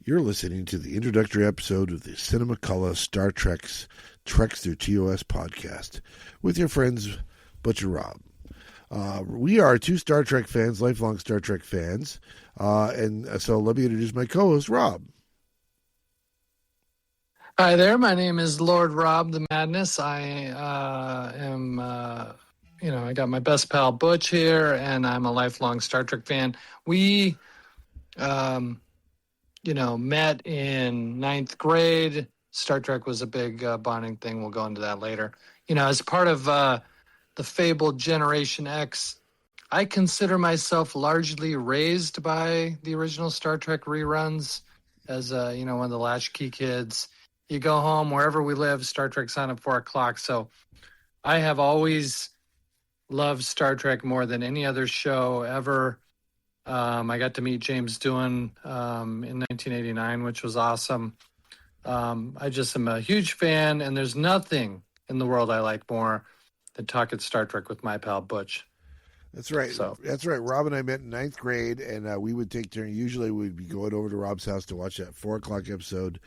You're listening to the introductory episode of the CineMcCollough Star Trek's Treks Through TOS podcast with your friends Butch and Rob. We are two Star Trek fans, lifelong Star Trek fans, and so let me introduce my co-host, Rob. Hi there, my name is Lord Rob the Madness. I am, I got my best pal Butch here, and I'm a lifelong Star Trek fan. We, met in ninth grade. Star Trek was a big bonding thing. We'll go into that later. As part of the fabled Generation X, I consider myself largely raised by the original Star Trek reruns as, one of the latchkey kids. You go home, wherever we live, Star Trek's on at 4 o'clock. So I have always loved Star Trek more than any other show ever. I got to meet James Doohan in 1989, which was awesome. I just am a huge fan, and there's nothing in the world I like more than talking Star Trek with my pal Butch. That's right. So. That's right. Rob and I met in ninth grade, and we would take turns. Usually we'd be going over to Rob's house to watch that 4 o'clock episode.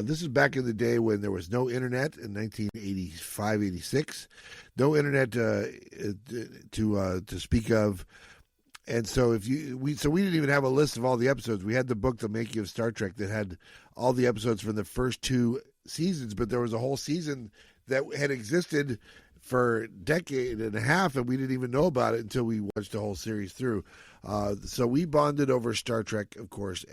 This is back in the day when there was no internet in 1985, 86. No internet to speak of. And so we didn't even have a list of all the episodes. We had the book, The Making of Star Trek, that had all the episodes from the first two seasons, but there was a whole season that had existed for a decade and a half, and we didn't even know about it until we watched the whole series through. So we bonded over Star Trek, of course,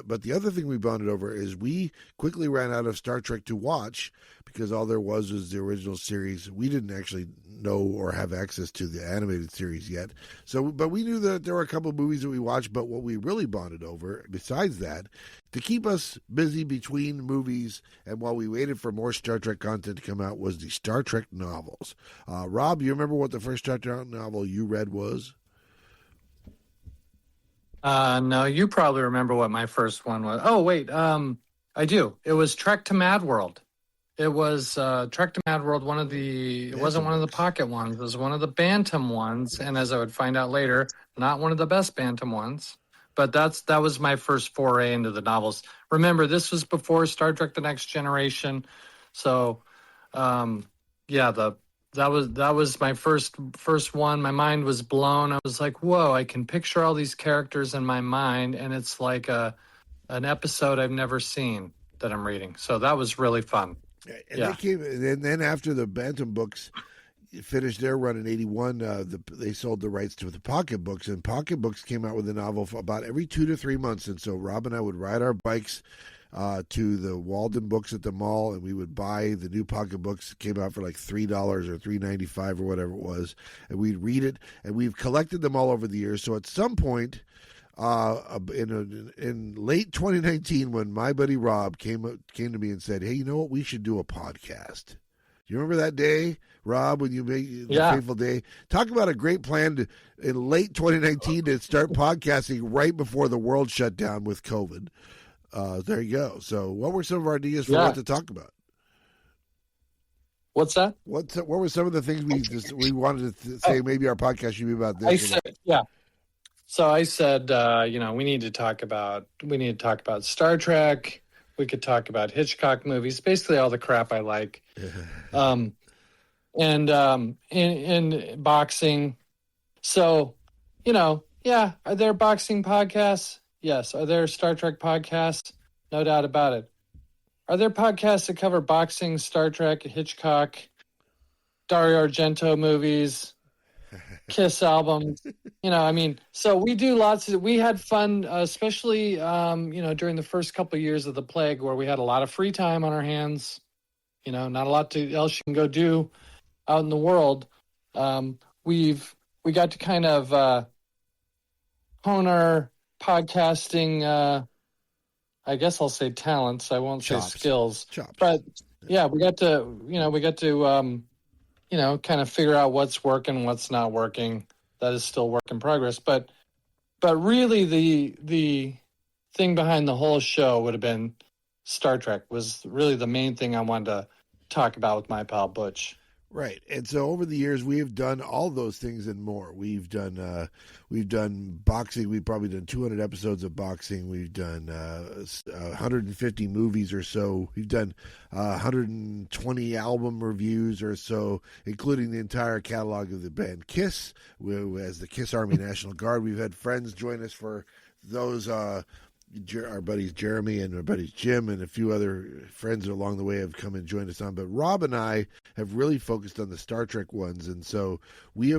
but the other thing we bonded over is we quickly ran out of Star Trek to watch because all there was the original series. We didn't actually know or have access to the animated series yet. But we knew that there were a couple of movies that we watched, but what we really bonded over, besides that, to keep us busy between movies and while we waited for more Star Trek content to come out, was the Star Trek novels. Rob, you remember what the first Star Trek novel you read was? No, you probably remember what my first one was. Oh, wait, I do. It was Trek to Mad World. It was Trek to Mad World, it wasn't one of the pocket ones. It was one of the Bantam ones, and as I would find out later, not one of the best Bantam ones. But that was my first foray into the novels. Remember, this was before Star Trek: The Next Generation, so that was my first one. My mind was blown. I was like, whoa, I can picture all these characters in my mind, and it's like an episode I've never seen that I'm reading. So that was really fun. And then after the Bantam books finished their run in 81, they sold the rights to the Pocket Books, and Pocket Books came out with a novel for about every 2 to 3 months. And so Rob and I would ride our bikes to the Walden Books at the mall, and we would buy the new Pocket Books. It came out for like $3 or $3.95 or whatever it was, and we'd read it. And we've collected them all over the years. So at some point in late 2019, when my buddy Rob came to me and said, "Hey, you know what? We should do a podcast." You remember that day, Rob, when you made the fateful day? Talk about a great plan in late 2019 to start podcasting right before the world shut down with COVID. There you go. So what were some of our ideas for what to talk about? What's that? What were some of the things we wanted to say? Maybe our podcast should be about this. So I said, we need to talk about Star Trek. We could talk about Hitchcock movies, basically all the crap I like, and boxing. So, are there boxing podcasts? Yes. Are there Star Trek podcasts? No doubt about it. Are there podcasts that cover boxing, Star Trek, Hitchcock, Dario Argento movies, Kiss albums? So we do we had fun, especially, during the first couple of years of the plague, where we had a lot of free time on our hands, not a lot else you can go do out in the world. We got to kind of hone our podcasting, I guess I'll say talents. I won't say skills. Chops. But yeah, we got to kind of figure out what's working, what's not working. That is still work in progress. But really the thing behind the whole show would have been Star Trek was really the main thing I wanted to talk about with my pal Butch. Right, and so over the years we have done all those things and more. We've done boxing. We've probably done 200 episodes of boxing. We've done 150 movies or so. We've done 120 album reviews or so, including the entire catalog of the band Kiss, as the Kiss Army National Guard. We've had friends join us for those. Our buddies Jeremy and our buddies Jim and a few other friends along the way have come and joined us on. But Rob and I have really focused on the Star Trek ones, and so we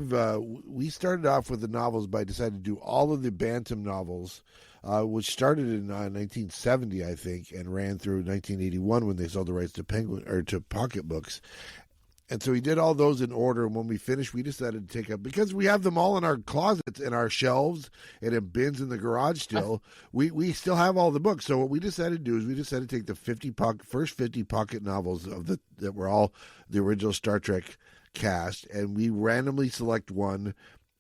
started off with the novels by deciding to do all of the Bantam novels, which started in 1970, I think, and ran through 1981 when they sold the rights to Penguin or to Pocket Books. And so we did all those in order, and when we finished, we decided to take up, because we have them all in our closets and our shelves and in bins in the garage still, we still have all the books. So what we decided to do is we decided to take the first 50 pocket novels that were all the original Star Trek cast, and we randomly select one,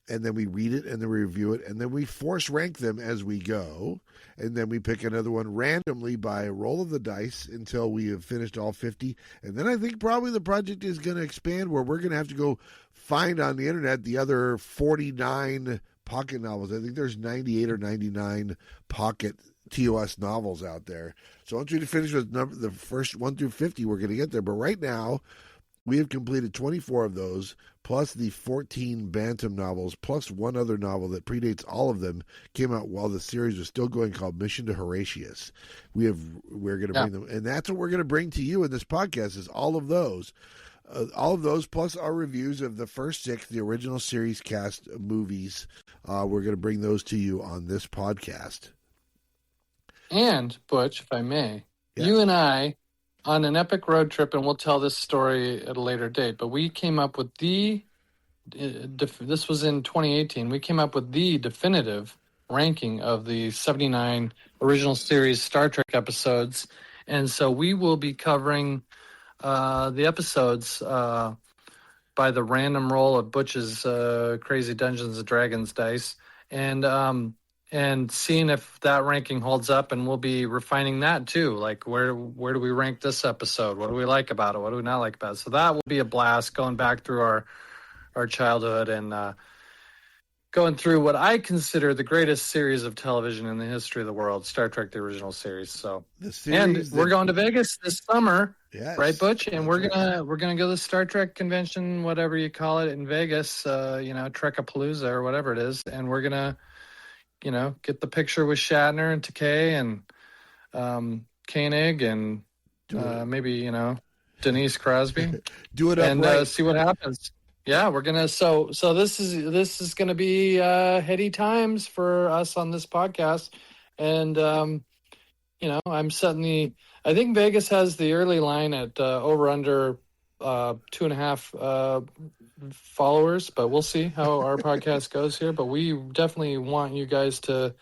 and then we read it, and then we review it, and then we force rank them as we go, and then we pick another one randomly by a roll of the dice until we have finished all 50. And then I think probably the project is going to expand, where we're going to have to go find on the internet the other 49 pocket novels. I think there's 98 or 99 pocket TOS novels out there. So once we finish with the first 1 through 50, we're going to get there. But right now, we have completed 24 of those, plus the 14 Bantam novels, plus one other novel that predates all of them, came out while the series was still going, called Mission to Horatius. We're going to bring them, and that's what we're going to bring to you in this podcast, is all of those. Plus our reviews of the first 6, the original series cast movies. We're going to bring those to you on this podcast. And, Butch, if I may, Yeah. you and I, on an epic road trip, and we'll tell this story at a later date, but we came up with this was in 2018, we came up with the definitive ranking of the 79 original series Star Trek episodes. And so we will be covering the episodes by the random roll of Butch's Crazy Dungeons and Dragons dice, and seeing if that ranking holds up, and we'll be refining that too. Like, where do we rank this episode? What do we like about it? What do we not like about it? So that will be a blast, going back through our childhood and going through what I consider the greatest series of television in the history of the world, Star Trek: The Original Series. So, we're going to Vegas this summer, yes, right, Butch? And we're right. gonna go to the Star Trek convention, whatever you call it, in Vegas. Trekapalooza or whatever it is, and we're gonna get the picture with Shatner and Takei and Koenig and maybe Denise Crosby. Do it up and right. See what happens. Yeah, we're gonna. So this is gonna be heady times for us on this podcast, and I'm setting I think Vegas has the early line at over under 2.5 followers, but we'll see how our podcast goes here. But we definitely want you guys to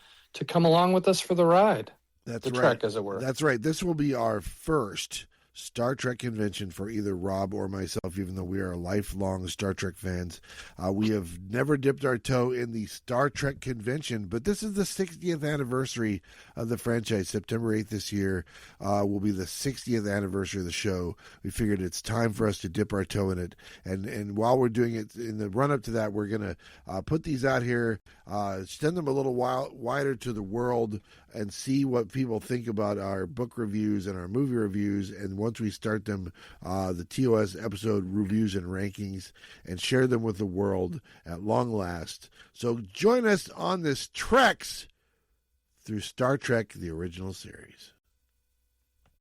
come along with us for the ride. That's the right. trek, as it were. That's right. This will be our first Star Trek convention for either Rob or myself, even though we are lifelong Star Trek fans. We have never dipped our toe in the Star Trek convention, but this is the 60th anniversary of the franchise. September 8th this year will be the 60th anniversary of the show. We figured it's time for us to dip our toe in it. And while we're doing it, in the run-up to that, we're going to put these out here, send them a little wider to the world, and see what people think about our book reviews and our movie reviews. And once we start them, the TOS episode reviews and rankings, and share them with the world at long last. So join us on this Treks Through Star Trek, the Original Series.